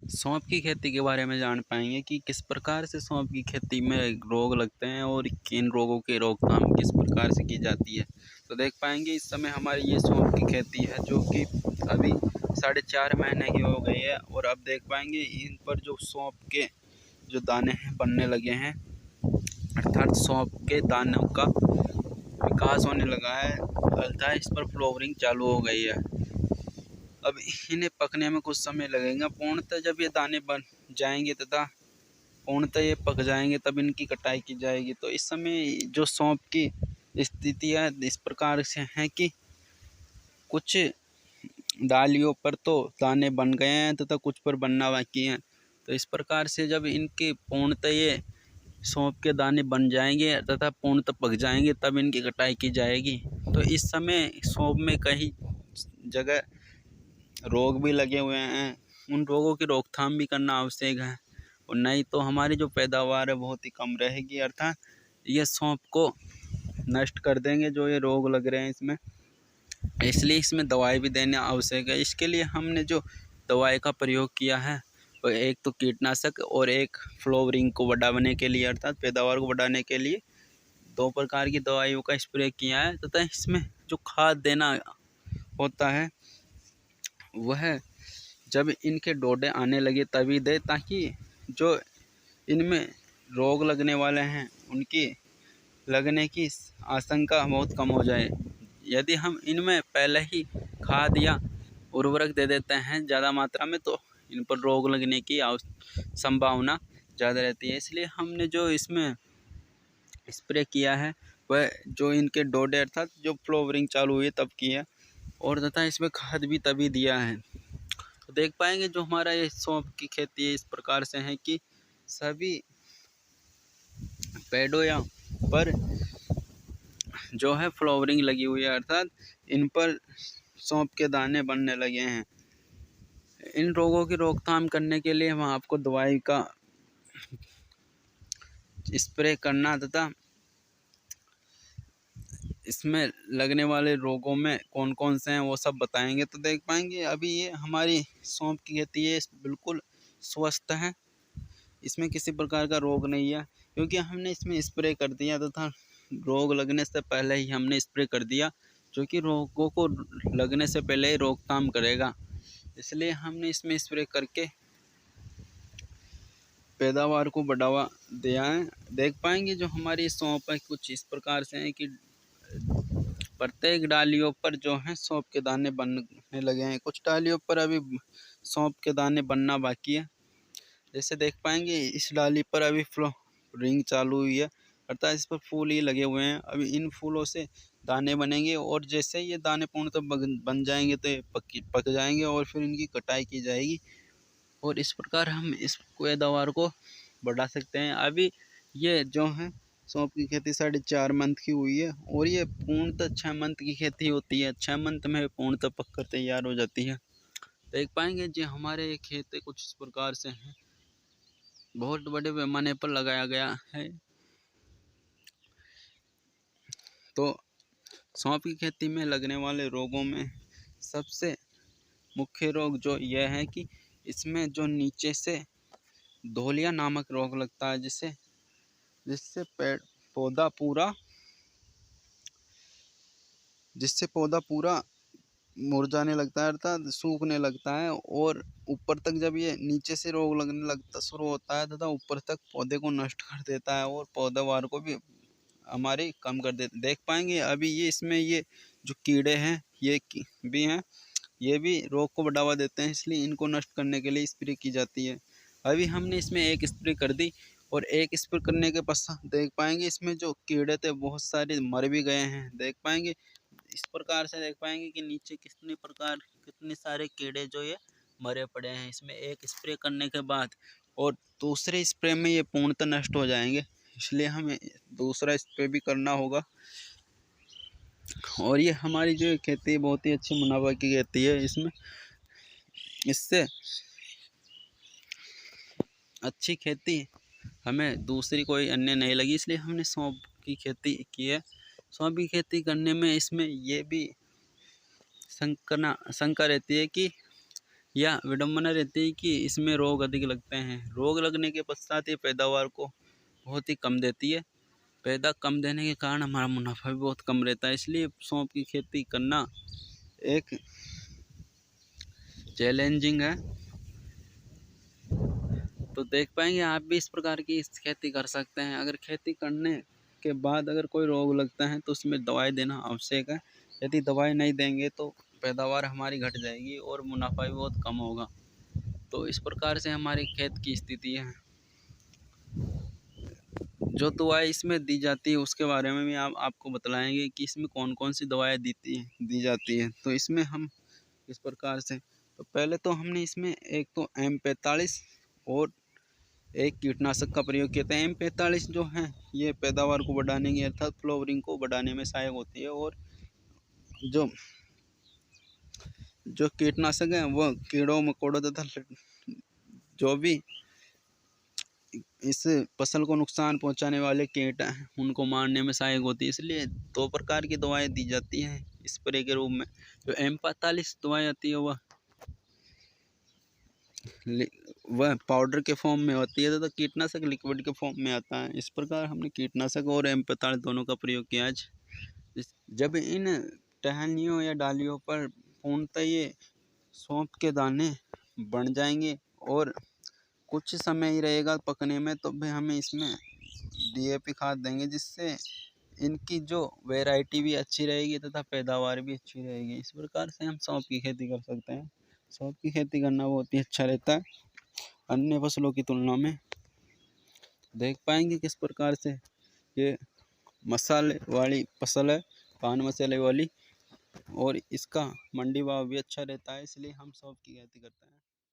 सौंफ की खेती के बारे में जान पाएंगे कि किस प्रकार से सौंफ की खेती में रोग लगते हैं और किन रोगों की रोकथाम किस प्रकार से की जाती है। तो देख पाएंगे इस समय हमारी ये सौंफ की खेती है जो कि अभी 4.5 महीने की हो गई है, और अब देख पाएंगे इन पर जो सौंफ के जो दाने हैं बनने लगे हैं, अर्थात सौंफ के दानों का विकास होने लगा है, अर्थात इस पर फ्लावरिंग चालू हो गई है। अब इन्हें पकने में कुछ समय लगेगा। पूर्णतः जब ये दाने बन जाएंगे तथा पूर्णतः ये पक जाएंगे तब इनकी कटाई की जाएगी। तो इस समय जो सौंफ की स्थितियाँ इस प्रकार से हैं कि कुछ डालियों पर तो दाने बन गए हैं तथा कुछ पर बनना बाकी हैं। तो इस प्रकार से जब इनके पूर्णतः ये सौंफ के दाने बन जाएंगे तथा पूर्णतः पक जाएंगे तब इनकी कटाई की जाएगी। तो इस समय सौंफ में कई जगह रोग भी लगे हुए हैं, उन रोगों की रोकथाम भी करना आवश्यक है, और नहीं तो हमारी जो पैदावार है बहुत ही कम रहेगी, अर्थात ये सौंफ को नष्ट कर देंगे जो ये रोग लग रहे हैं इसमें। इसलिए इसमें दवाई भी देना आवश्यक है। इसके लिए हमने जो दवाई का प्रयोग किया है वो एक तो कीटनाशक और एक फ्लावरिंग को बढ़ाने के लिए अर्थात पैदावार को बढ़ाने के लिए 2 प्रकार की दवाइयों का स्प्रे किया है। तथा इसमें जो खाद देना होता है वह जब इनके डोडे आने लगे तभी दे, ताकि जो इनमें रोग लगने वाले हैं उनकी लगने की आशंका बहुत कम हो जाए। यदि हम इनमें पहले ही खाद या उर्वरक दे देते हैं ज़्यादा मात्रा में तो इन पर रोग लगने की संभावना ज़्यादा रहती है। इसलिए हमने जो इसमें स्प्रे किया है वह जो इनके डोडे अर्थात जो फ्लावरिंग चालू हुई है तब किया, और तथा इसमें खाद भी तभी दिया है। तो देख पाएंगे जो हमारा ये सौंफ की खेती है इस प्रकार से है कि सभी पेड़ों या पर जो है फ्लावरिंग लगी हुई है, अर्थात इन पर सौंफ के दाने बनने लगे हैं। इन रोगों की रोकथाम करने के लिए हम आपको दवाई का स्प्रे करना तथा इसमें लगने वाले रोगों में कौन कौन से हैं वो सब बताएंगे। तो देख पाएंगे अभी ये हमारी सौंफ की खेती है बिल्कुल स्वस्थ है, इसमें किसी प्रकार का रोग नहीं है, क्योंकि हमने इसमें स्प्रे कर दिया तथा रोग लगने से पहले ही हमने स्प्रे कर दिया, जो कि रोगों को लगने से पहले ही रोकथाम करेगा। इसलिए हमने इसमें स्प्रे करके पैदावार को बढ़ावा दिया है। देख पाएंगे जो हमारी सौंफ है कुछ इस प्रकार से है कि प्रत्येक डालियों पर जो है सौंफ के दाने बनने लगे हैं, कुछ डालियों पर अभी सौंफ के दाने बनना बाकी है। जैसे देख पाएंगे इस डाली पर अभी फ्लावरिंग चालू हुई है, अर्थात इस पर फूल ही लगे हुए हैं। अभी इन फूलों से दाने बनेंगे, और जैसे ये दाने पूर्णतः बन जाएंगे तो ये पक जाएंगे और फिर इनकी कटाई की जाएगी, और इस प्रकार हम इस पैदावार को बढ़ा सकते हैं। अभी ये जो है सौंफ की खेती 4.5 मंथ की हुई है, और ये पूर्णतः 6 मंथ की खेती होती है। 6 मंथ में पूर्णतः पक कर तैयार हो जाती है। देख पाएंगे जी हमारे ये खेत कुछ इस प्रकार से हैं, बहुत बड़े पैमाने पर लगाया गया है। तो सौंफ की खेती में लगने वाले रोगों में सबसे मुख्य रोग जो यह है कि इसमें जो नीचे से धोलिया नामक रोग लगता है, जिससे पेड़ पौधा पूरा जिससे पौधा पूरा मुरझाने लगता है अर्थात सूखने लगता है, और ऊपर तक जब ये नीचे से रोग लगने लगता शुरू होता है तथा ऊपर तक पौधे को नष्ट कर देता है और पैदावार को भी हमारी कम कर देते। देख पाएंगे अभी ये इसमें ये जो कीड़े हैं ये भी हैं, ये भी रोग को बढ़ावा देते हैं, इसलिए इनको नष्ट करने के लिए स्प्रे की जाती है। अभी हमने इसमें एक स्प्रे कर दी, और एक स्प्रे करने के पश्चात देख पाएंगे इसमें जो कीड़े थे बहुत सारे मर भी गए हैं। देख पाएंगे इस प्रकार से देख पाएंगे कि नीचे कितने सारे कीड़े जो ये मरे पड़े हैं इसमें एक स्प्रे करने के बाद, और दूसरे स्प्रे में ये पूर्णतः नष्ट हो जाएंगे। इसलिए हमें दूसरा स्प्रे भी करना होगा, और ये हमारी जो खेती है बहुत ही अच्छी मुनाफा की खेती है। इससे अच्छी खेती हमें दूसरी कोई अन्य नहीं लगी, इसलिए हमने सौंफ की खेती की है। सौंफ की खेती करने में इसमें ये भी शंका रहती है कि या विडंबना रहती है कि इसमें रोग अधिक लगते हैं। रोग लगने के पश्चात ये पैदावार को बहुत ही कम देती है। कम देने के कारण हमारा मुनाफा भी बहुत कम रहता है। इसलिए सौंफ की खेती करना एक चैलेंजिंग है। तो देख पाएंगे आप भी इस प्रकार की खेती कर सकते हैं। अगर खेती करने के बाद अगर कोई रोग लगता है तो उसमें दवाई देना आवश्यक है। यदि दवाई नहीं देंगे तो पैदावार हमारी घट जाएगी और मुनाफा भी बहुत कम होगा। तो इस प्रकार से हमारी खेत की स्थिति है। जो दवाई इसमें दी जाती है उसके बारे में भी आपको बतलाएंगे कि इसमें कौन कौन सी दवाएं दी जाती है। तो इसमें हम इस प्रकार से, तो पहले तो हमने इसमें एक तो M45 और एक कीटनाशक का प्रयोग किया था। M45 जो है ये पैदावार को बढ़ाने की अर्थात फ्लावरिंग को बढ़ाने में सहायक होती है, और जो कीटनाशक है वह कीड़ों मकोड़ों तथा जो भी इस फसल को नुकसान पहुंचाने वाले कीट हैं उनको मारने में सहायक होती है। इसलिए दो प्रकार की दवाएं दी जाती हैं स्प्रे के रूप में। जो M45 दवाई आती है वह पाउडर के फॉर्म में होती है तथा कीटनाशक लिक्विड के फॉर्म में आता है। इस प्रकार हमने कीटनाशक और M45 दोनों का प्रयोग किया। आज जब इन टहनियों या डालियों पर पूर्णतः ये सौंफ के दाने बन जाएंगे और कुछ समय ही रहेगा पकने में, तो भी हमें इसमें DAP खाद देंगे, जिससे इनकी जो वैरायटी भी अच्छी रहेगी तथा पैदावार भी अच्छी रहेगी। इस प्रकार से हम सौंफ की खेती कर सकते हैं। सौंफ की खेती करना बहुत ही अच्छा रहता है अन्य फसलों की तुलना में। देख पाएंगे किस प्रकार से ये मसाले वाली फसल है, पान मसाले वाली, और इसका मंडी भाव भी अच्छा रहता है। इसलिए हम सौंफ की खेती करते हैं।